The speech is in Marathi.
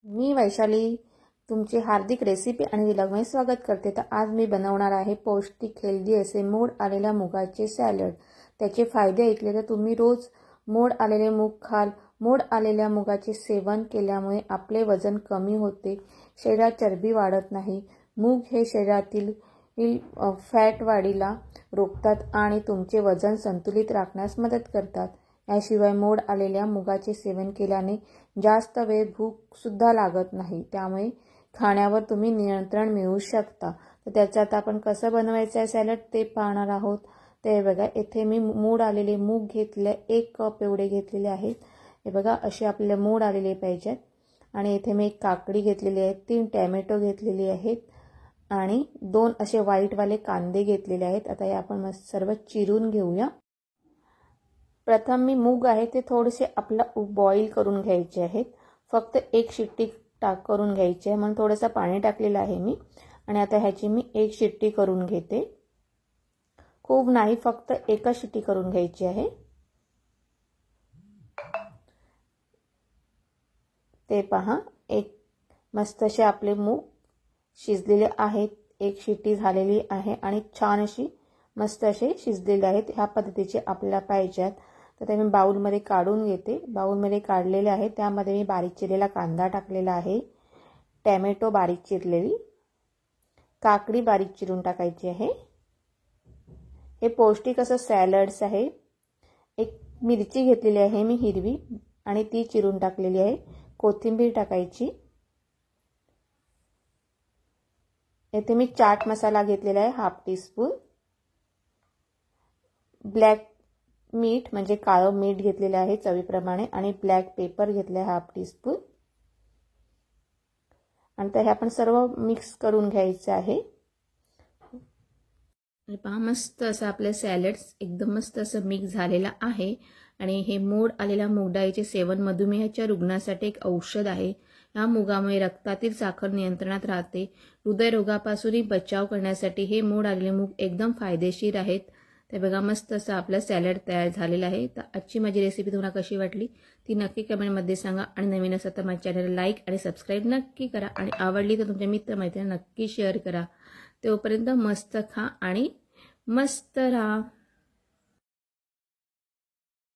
मी वैशाली तुमचे हार्दिक रेसिपी आणि व्लॉगमध्ये स्वागत करते। तर आज मी बनवणार आहे पौष्टिक हेल्दी असे मोड आलेल्या मुगाचे सॅलड। त्याचे फायदे ऐकले तर तुम्ही रोज मोड आलेले मूग खाल। मोड आलेल्या मुगाचे सेवन केल्यामुळे आपले वजन कमी होते, शरीरात चरबी वाढत नाही। मूग हे शरीरातील फॅट वाढीला रोखतात आणि तुमचे वजन संतुलित राखण्यास मदत करतात। याशिवाय मोड आलेल्या मुगाचे सेवन केल्याने जास्त वेळ भूक सुद्धा लागत नाही, त्यामुळे खाण्यावर तुम्ही नियंत्रण मिळवू शकता। तर त्याचा आता आपण कसं बनवायचं आहे सॅलड ते पाहणार आहोत। ते बघा, इथे मी मोड आलेले मूग घेतले, 1 कप एवढे घेतलेले आहेत। हे बघा, असे आपल्याला मोड आलेले पाहिजेत। आणि इथे मी 1 काकडी घेतलेली आहे, 3 टोमॅटो घेतलेली आहेत आणि 2 असे व्हाईट वाले कांदे घेतलेले आहेत। आता हे आपण मस्त सर्व चिरून घेऊया। प्रथम मी मूग आहे ते थोडेसे आपला बॉईल करून घ्यायचे आहेत। फक्त 1 शिट्टी करून घ्यायची आहे, म्हणून थोडंसं पाणी टाकलेलं आहे मी। आणि आता ह्याची मी 1 शिट्टी करून घेते, खूप नाही, फक्त 1 शिट्टी करून घ्यायची आहे। ते पहा, एक मस्त असे आपले मूग शिजलेले आहेत, 1 शिट्टी झालेली आहे आणि छान अशी मस्त असे शिजलेले आहेत। ह्या पद्धतीचे आपल्याला पाहिजेत। तर ते मी बाउलमध्ये काढून घेते। बाउलमध्ये काढलेले आहे, त्यामध्ये मी बारीक चिरलेला कांदा टाकलेला आहे, टोमॅटो बारीक चिरलेली, काकडी बारीक चिरून टाकायची आहे। हे पौष्टिक असं सॅलड्स आहे। 1 मिरची घेतलेली आहे मी हिरवी आणि ती चिरून टाकलेली आहे। कोथिंबीर टाकायची। येथे मी चाट मसाला घेतलेला आहे, ½ टीस्पून। ब्लॅक मीठ म्हणजे काळं मीठ घेतलेले आहे चवीप्रमाणे आणि ब्लॅक पेपर घेतले आहे ½ टीस्पून। आणि ते आपण सर्व मिक्स करून घ्यायचे आहे। पहा, मस्त असं आपले सॅलड्स एकदम मस्त असं मिक्स झालेला आहे। आणि हे मोड आलेल्या मूग डाळीचे सेवन मधुमेहाच्या रुग्णासाठी एक औषध आहे। या मुगामुळे रक्तातील साखर नियंत्रणात राहते। हृदयरोगापासूनही बचाव करण्यासाठी हे मोड आलेले मूग एकदम फायदेशीर आहेत। ते बघा, मस्त असं आपलं सॅलड तयार झालेलं आहे। तर आजची माझी रेसिपी तुम्हाला कशी वाटली ती नक्की कमेंटमध्ये सांगा। आणि नवीन असेल तर माझ्या चॅनलला लाईक आणि सबस्क्राईब नक्की करा आणि आवडली तर तुमच्या मित्रमैत्रिणींना नक्की शेअर करा। तोपर्यंत मस्त खा आणि मस्त राहा।